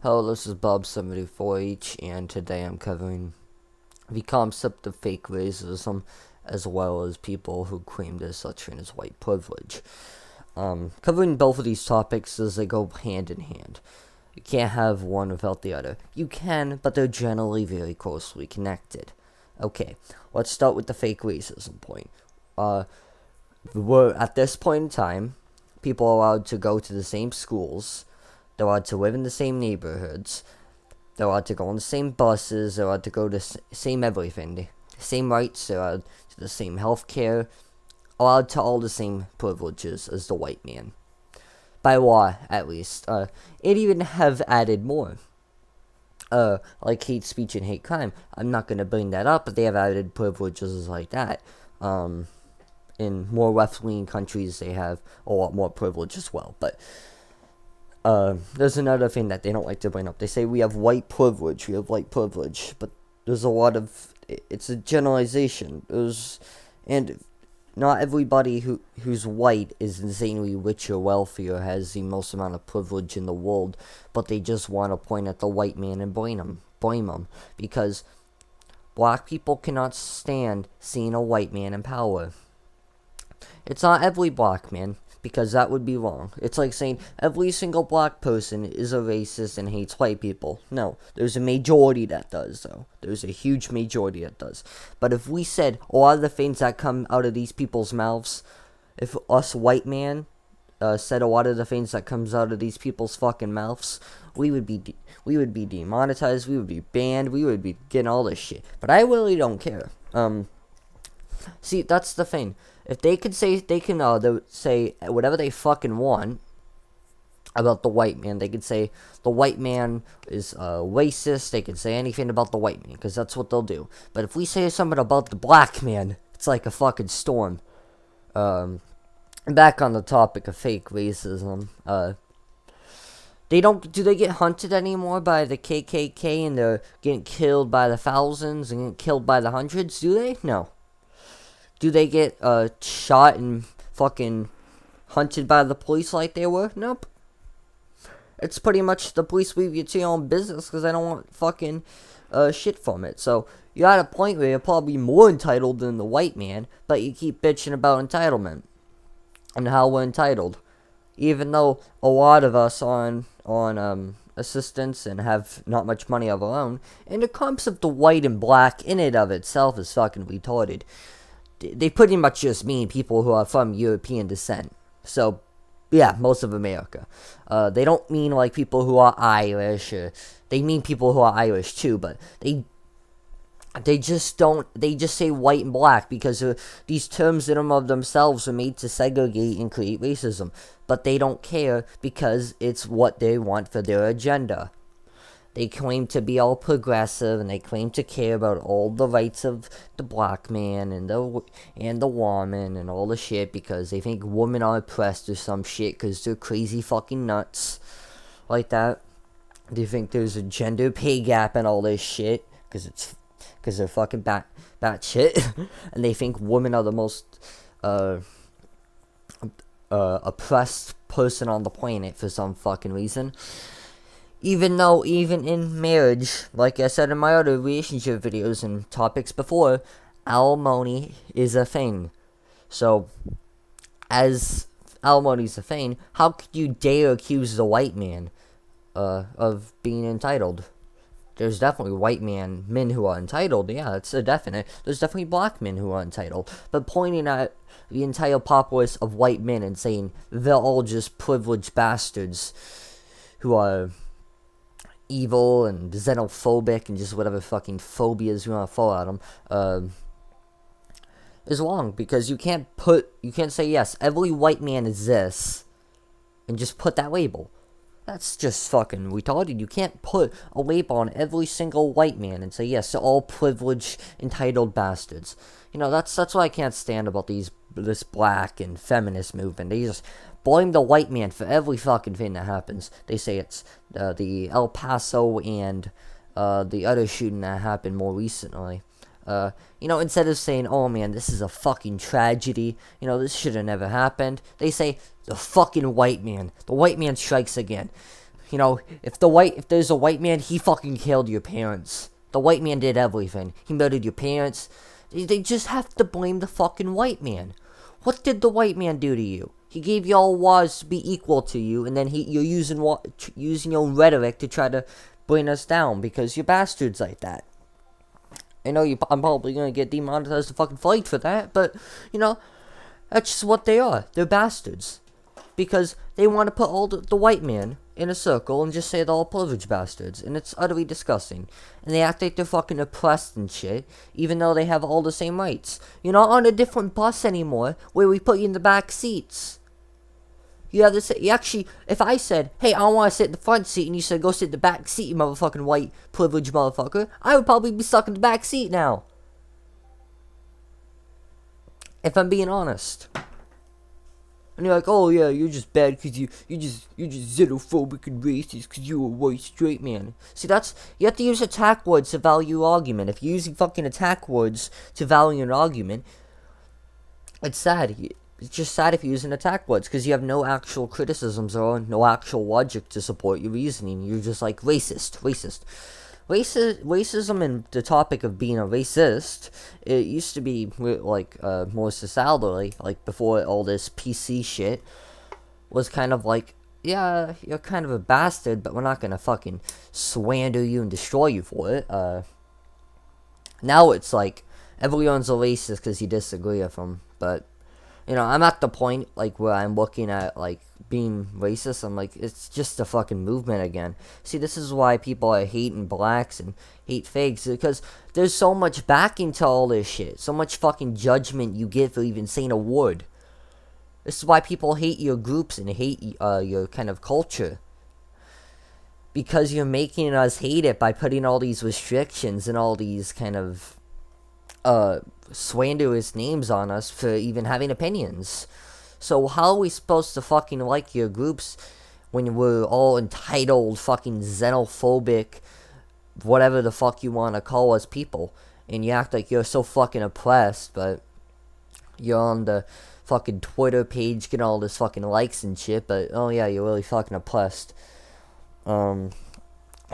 Hello, this is Bob74H, and today I'm covering the concept of fake racism, as well as people who claim there's such thing as white privilege. Covering both of these topics as they go hand in hand. You can't have one without the other. You can, but they're generally very closely connected. Okay, let's start with the fake racism point. At this point in time, people are allowed to go to the same schools, they're allowed to live in the same neighborhoods, they're allowed to go on the same buses, they're allowed to go to the same everything, the same rights, they're allowed to the same health care, allowed to all the same privileges as the white man. By law, at least. It even have added more. Like hate speech and hate crime. I'm not going to bring that up, but they have added privileges like that. In more left-leaning countries, they have a lot more privilege as well. But there's another thing that they don't like to bring up. They say we have white privilege, but there's a lot of, it's a generalization. And not everybody who's white is insanely rich or wealthy or has the most amount of privilege in the world, but they just want to point at the white man and blame him, because black people cannot stand seeing a white man in power. It's not every black man, because that would be wrong. It's like saying every single black person is a racist and hates white people. No, there's a majority that does, though. There's a huge majority that does. But if we said a lot of the things that come out of these people's mouths, if us white man said a lot of the things that comes out of these people's fucking mouths, we would be demonetized, we would be banned, we would be getting all this shit. But I really don't care. See, that's the thing. If they could say, they say whatever they fucking want about the white man. They could say the white man is racist. They could say anything about the white man, because that's what they'll do. But if we say something about the black man, it's like a fucking storm. Back on the topic of fake racism, do they get hunted anymore by the KKK and they're getting killed by the thousands and getting killed by the hundreds? Do they? No. Do they get shot and fucking hunted by the police like they were? Nope. It's pretty much the police leave you to your own business because they don't want fucking shit from it. So you're at a point where you're probably more entitled than the white man, but you keep bitching about entitlement and how we're entitled, even though a lot of us on assistance and have not much money of our own. And the concept of white and black in and of itself is fucking retarded. They pretty much just mean people who are from European descent. So, yeah, most of America. They don't mean like people who are Irish. They mean people who are Irish too, but they just say white and black because these terms in and of themselves are made to segregate and create racism. But they don't care because it's what they want for their agenda. They claim to be all progressive, and they claim to care about all the rights of the black man and the woman and all the shit, because they think women are oppressed or some shit because they're crazy fucking nuts like that. They think there's a gender pay gap and all this shit because they're fucking bat shit, and they think women are the most oppressed person on the planet for some fucking reason. Even though, even in marriage, like I said in my other relationship videos and topics before, alimony is a thing. So, as alimony is a thing, how could you dare accuse the white man of being entitled? There's definitely white men who are entitled. Yeah, it's a definite. There's definitely black men who are entitled. But pointing at the entire populace of white men and saying they're all just privileged bastards who are evil and xenophobic and just whatever fucking phobias you want to throw at them, is wrong, because you can't say yes, every white man is this and just put that label. That's just fucking retarded. You can't put a label on every single white man and say yes, they're all privileged, entitled bastards. You know, that's what I can't stand about this black and feminist movement. They just blame the white man for every fucking thing that happens. They say it's the El Paso and the other shooting that happened more recently. Instead of saying, oh man, this is a fucking tragedy, this should have never happened, they say, the fucking white man. The white man strikes again. You know, if there's a white man, he fucking killed your parents. The white man did everything. He murdered your parents. They just have to blame the fucking white man. What did the white man do to you? He gave you all laws to be equal to you, and then you're using your rhetoric to try to bring us down because you're bastards like that. I know I'm probably gonna get demonetized to fucking fight for that, but you know, that's just what they are. They're bastards because they want to put all the white man in a circle and just say they're all privileged bastards, and it's utterly disgusting. And they act like they're fucking oppressed and shit, even though they have all the same rights. You're not on a different bus anymore where we put you in the back seats. You have to say, you actually, if I said, hey, I want to sit in the front seat, and you said, go sit in the back seat, you motherfucking white privileged motherfucker, I would probably be stuck in the back seat now. If I'm being honest. And you're like, oh yeah, you're just bad because you're just xenophobic and racist because you're a white straight man. See, you have to use attack words to value your argument. If you're using fucking attack words to value an argument, it's sad. It's just sad if you're using attack words because you have no actual criticisms or no actual logic to support your reasoning. You're just like racist. Racism and the topic of being a racist, it used to be like more societally, like before all this PC shit, was kind of like, yeah, you're kind of a bastard, but we're not gonna fucking slander you and destroy you for it. Now it's like, everyone's a racist because you disagree with them, but, you know, I'm at the point, like, where I'm looking at, like, being racist. I'm like, it's just a fucking movement again. See, this is why people are hating blacks and hate fakes, because there's so much backing to all this shit. So much fucking judgment you get for even saying a word. This is why people hate your groups and hate your kind of culture. Because you're making us hate it by putting all these restrictions and all these kind of slanderous names on us for even having opinions. So how are we supposed to fucking like your groups when we're all entitled, fucking xenophobic, whatever the fuck you want to call us people, and you act like you're so fucking oppressed, but you're on the fucking Twitter page getting all this fucking likes and shit, but oh yeah, you're really fucking oppressed. It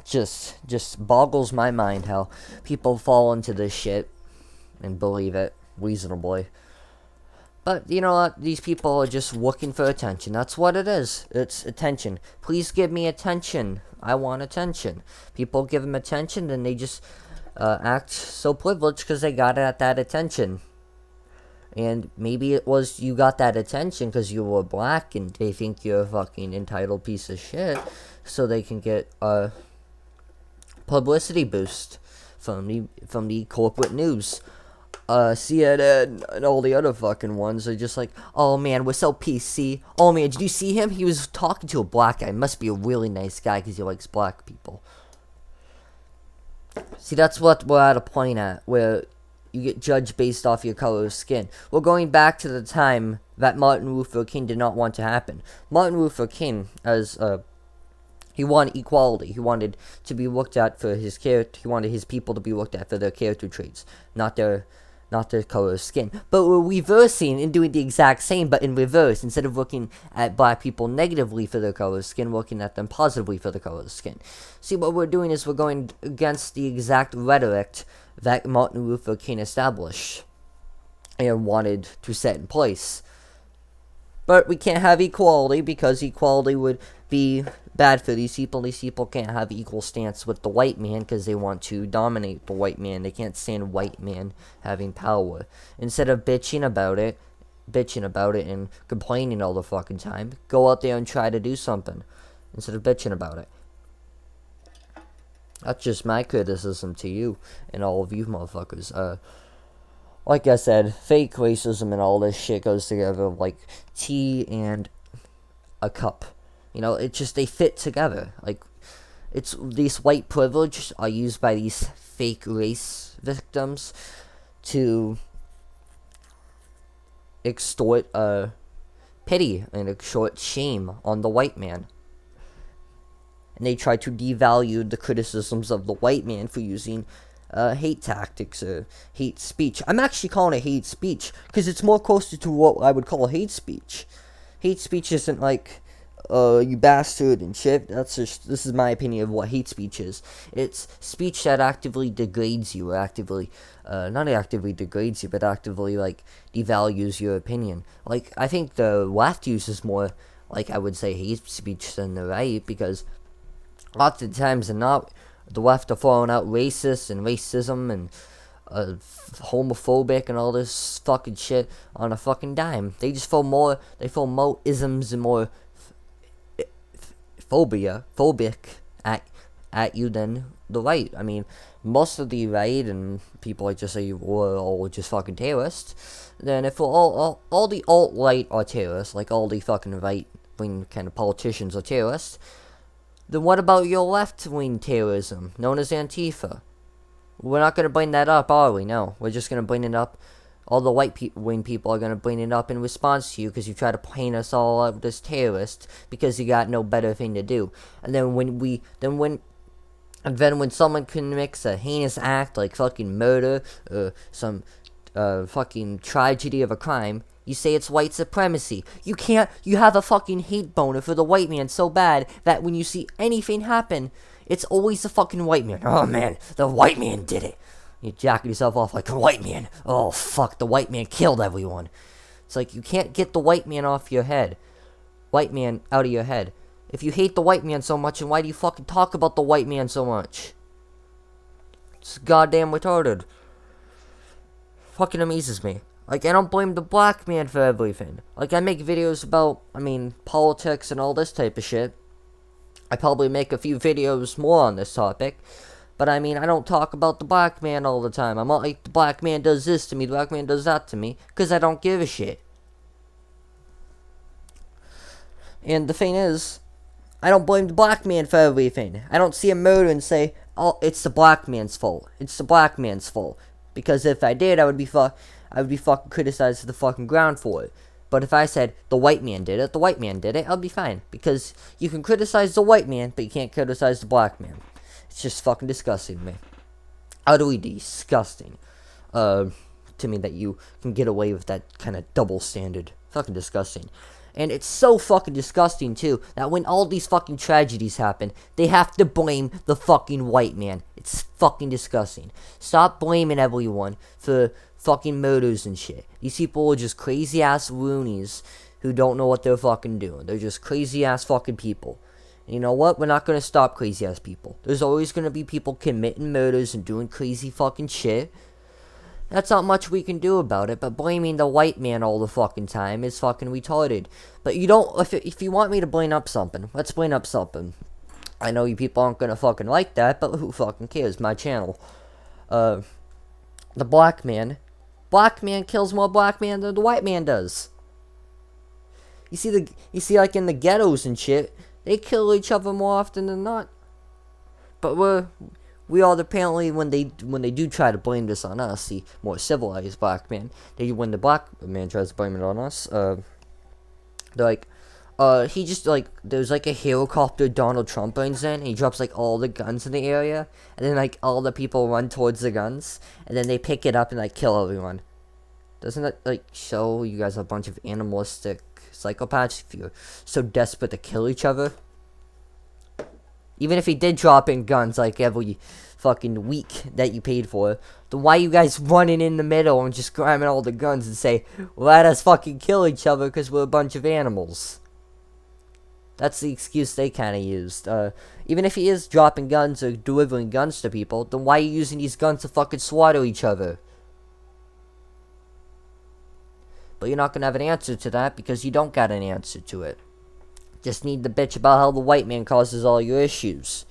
just boggles my mind how people fall into this shit and believe it reasonably. But, you know what, these people are just looking for attention. That's what it is. It's attention. Please give me attention. I want attention. People give them attention, then they just act so privileged because they got that attention. And maybe it was you got that attention because you were black and they think you're a fucking entitled piece of shit, so they can get a publicity boost from the corporate news. CNN and all the other fucking ones are just like, oh man, we're so PC. Oh man, did you see him? He was talking to a black guy. Must be a really nice guy because he likes black people. See, that's what we're at a point at, where you get judged based off your color of skin. We're going back to the time that Martin Luther King did not want to happen. Martin Luther King, he wanted equality. He wanted to be looked at for his character. He wanted his people to be looked at for their character traits, not their color of skin. But we're reversing and doing the exact same, but in reverse. Instead of looking at black people negatively for their color of skin, we're looking at them positively for the color of skin. See, what we're doing is we're going against the exact rhetoric that Martin Luther King established and wanted to set in place. But we can't have equality because equality would be bad for these people. These people can't have equal stance with the white man because they want to dominate the white man. They can't stand white man having power. Instead of bitching about it and complaining all the fucking time, go out there and try to do something instead of bitching about it. That's just my criticism to you and all of you motherfuckers. Like I said, fake racism and all this shit goes together like tea and a cup. You know, it's just, they fit together. Like, it's these white privilege are used by these fake race victims to extort pity and extort shame on the white man. And they try to devalue the criticisms of the white man for using hate tactics or hate speech. I'm actually calling it hate speech because it's more closer to what I would call hate speech. Hate speech isn't like you bastard and shit. This is my opinion of what hate speech is. It's speech that actively degrades you, or actively, not actively degrades you, but actively, like, devalues your opinion. Like, I think the left uses more, like, I would say, hate speech than the right, because lots of times than not, the left are throwing out racist and racism and homophobic and all this fucking shit on a fucking dime. They throw more isms and more phobic at you than the right. I mean, most of the right and people like to say we're all just fucking terrorists. Then if all the alt-right are terrorists, like all the fucking right-wing kind of politicians are terrorists, then what about your left-wing terrorism, known as Antifa? We're not going to bring that up, are we? No. We're just going to bring it up. All the wing people are going to bring it up in response to you because you try to paint us all up as terrorists because you got no better thing to do. And then when someone commits a heinous act like fucking murder or some fucking tragedy of a crime, you say it's white supremacy. You have a fucking hate boner for the white man so bad that when you see anything happen, it's always the fucking white man. Oh man, the white man did it. You jack yourself off like, the white man. Oh fuck, the white man killed everyone. It's like you can't get the white man off your head. White man out of your head. If you hate the white man so much, then why do you fucking talk about the white man so much? It's goddamn retarded. Fucking amazes me. Like, I don't blame the black man for everything. Like, I make videos about, politics and all this type of shit. I probably make a few videos more on this topic. But, I don't talk about the black man all the time. I'm not like, the black man does this to me, the black man does that to me. Because I don't give a shit. And the thing is, I don't blame the black man for everything. I don't see a murder and say, oh, it's the black man's fault. It's the black man's fault. Because if I did, I would be fucking criticized to the fucking ground for it. But if I said, the white man did it, I'll be fine. Because you can criticize the white man, but you can't criticize the black man. It's just fucking disgusting to me. Utterly disgusting. To me that you can get away with that kind of double standard. Fucking disgusting. And it's so fucking disgusting, too, that when all these fucking tragedies happen, they have to blame the fucking white man. It's fucking disgusting. Stop blaming everyone for fucking murders and shit. These people are just crazy-ass loonies who don't know what they're fucking doing. They're just crazy-ass fucking people. And you know what? We're not gonna stop crazy-ass people. There's always gonna be people committing murders and doing crazy fucking shit. That's not much we can do about it, but blaming the white man all the fucking time is fucking retarded. But you don't, if you want me to blame up something, let's blame up something. I know you people aren't gonna fucking like that, but who fucking cares? My channel. The black man kills more black man than the white man does. You see like in the ghettos and shit, they kill each other more often than not. But we all apparently, when they do try to blame this on us, the more civilized black man, when the black man tries to blame it on us, they're like, he just, like, there's like a helicopter Donald Trump brings in, and he drops like all the guns in the area, and then like all the people run towards the guns, and then they pick it up and like kill everyone. Doesn't that like show you guys are a bunch of animalistic psychopaths if you're so desperate to kill each other? Even if he did drop in guns like every fucking week that you paid for, then why you guys running in the middle and just grabbing all the guns and say, let us fucking kill each other because we're a bunch of animals? That's the excuse they kind of used. Even if he is dropping guns or delivering guns to people, then why are you using these guns to fucking slaughter each other? But you're not going to have an answer to that because you don't got an answer to it. Just need to bitch about how the white man causes all your issues.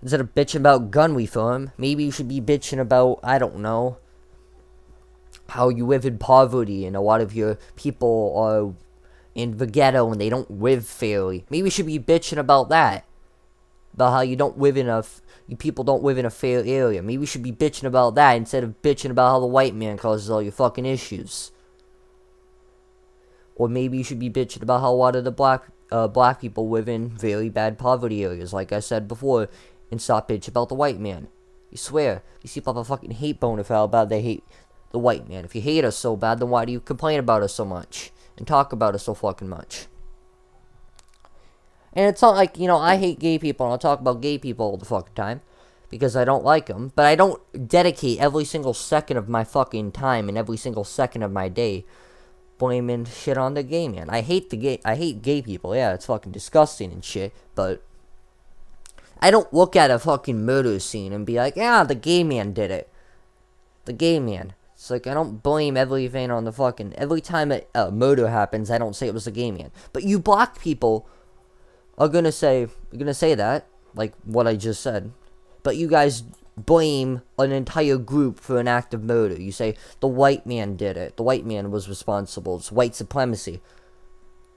Instead of bitching about gun reform, maybe you should be bitching about, I don't know, how you live in poverty and a lot of your people are in the ghetto and they don't live fairly. Maybe you should be bitching about that. About how you people don't live in a fair area. Maybe you should be bitching about that instead of bitching about how the white man causes all your fucking issues. Or maybe you should be bitching about how a lot of the black people live in very bad poverty areas, like I said before, and stop bitching about the white man. You swear, these people have a fucking hate boner for how bad they hate the white man. If you hate us so bad, then why do you complain about us so much? And talk about us so fucking much? And it's not like, I hate gay people and I'll talk about gay people all the fucking time because I don't like them. But I don't dedicate every single second of my fucking time and every single second of my day blaming shit on the gay man. I hate gay people. Yeah, it's fucking disgusting and shit. But I don't look at a fucking murder scene and be like, yeah, the gay man did it. The gay man. It's like, I don't blame everything on the fucking... Every time a murder happens, I don't say it was the gay man. But you black people are gonna say that, like what I just said. But you guys blame an entire group for an act of murder. You say, the white man did it. The white man was responsible. It's white supremacy.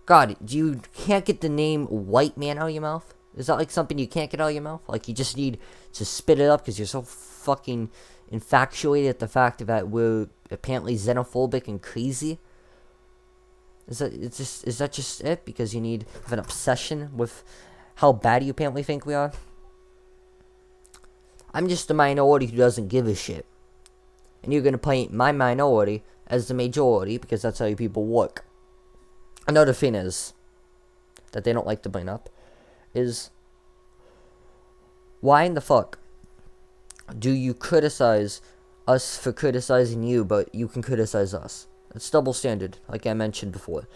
God, you can't get the name white man out of your mouth? Is that like something you can't get out of your mouth? Like you just need to spit it up because you're so fucking infatuated at the fact that we're apparently xenophobic and crazy? Is that just it? Because you have an obsession with how bad you apparently think we are? I'm just the minority who doesn't give a shit. And you're gonna paint my minority as the majority because that's how you people work. Another thing is that they don't like to bring up is why in the fuck do you criticize us for criticizing you, but you can criticize us? It's double standard, like I mentioned before.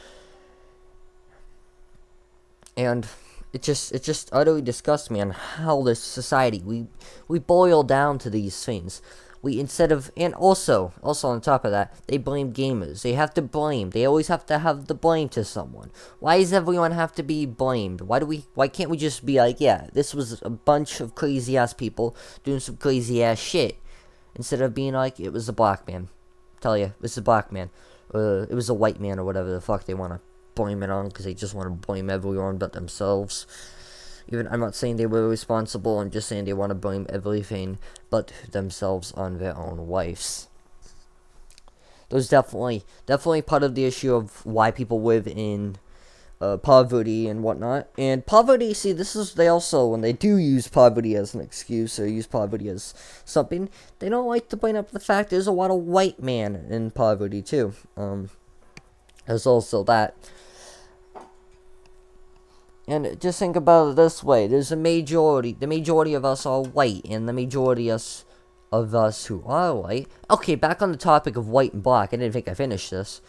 And it just utterly disgusts me on how this society, we boil down to these things. And also on top of that, they blame gamers. They have to blame. They always have to have the blame to someone. Why does everyone have to be blamed? Why can't we just be like, yeah, this was a bunch of crazy ass people doing some crazy ass shit, instead of being like, it was a black man. Tell you, it was a black man. It was a white man or whatever the fuck they want to blame it on, because they just want to blame everyone but themselves. I'm not saying they were responsible, I'm just saying they want to blame everything but themselves on their own wives. There's definitely part of the issue of why people live in poverty and whatnot. And poverty, see, they also, when they do use poverty as an excuse or use poverty as something, they don't like to bring up the fact there's a lot of white man in poverty too. There's also that. And just think about it this way. There's a majority. The majority of us are white. And the majority of us who are white... Okay, back on the topic of white and black. I didn't think I finished this.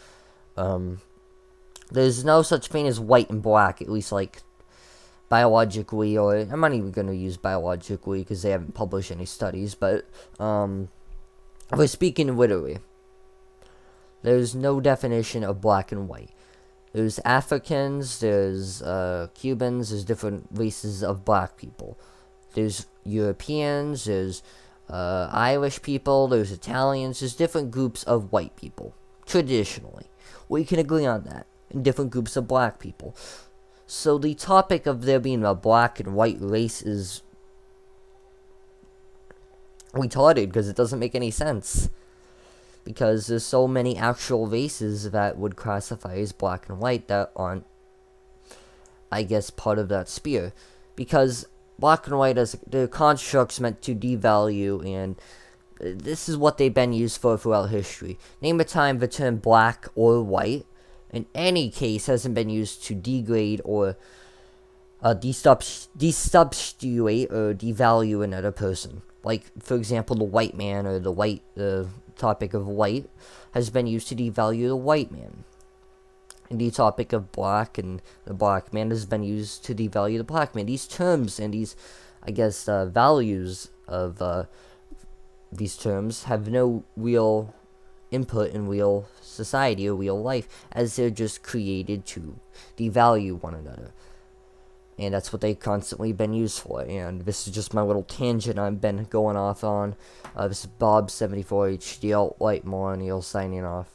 There's no such thing as white and black. At least, like, biologically. Or I'm not even going to use biologically because they haven't published any studies. But, we're speaking literally. There's no definition of black and white. There's Africans, there's Cubans, there's different races of black people. There's Europeans, there's Irish people, there's Italians, there's different groups of white people, traditionally. We can agree on that, and different groups of black people. So the topic of there being a black and white race is retarded, because it doesn't make any sense. Because there's so many actual races that would classify as black and white that aren't, I guess, part of that sphere. Because black and white, as the construct's meant to devalue, and this is what they've been used for throughout history. Name a time the term black or white, in any case, hasn't been used to degrade or desubstitute or devalue another person. Like, for example, the white man or the topic of white has been used to devalue the white man. And the topic of black and the black man has been used to devalue the black man. These terms and these, I guess, values of these terms have no real input in real society or real life, as they're just created to devalue one another. And that's what they've constantly been used for. And this is just my little tangent I've been going off on. This is Bob74HD, alt-white millennial, signing off.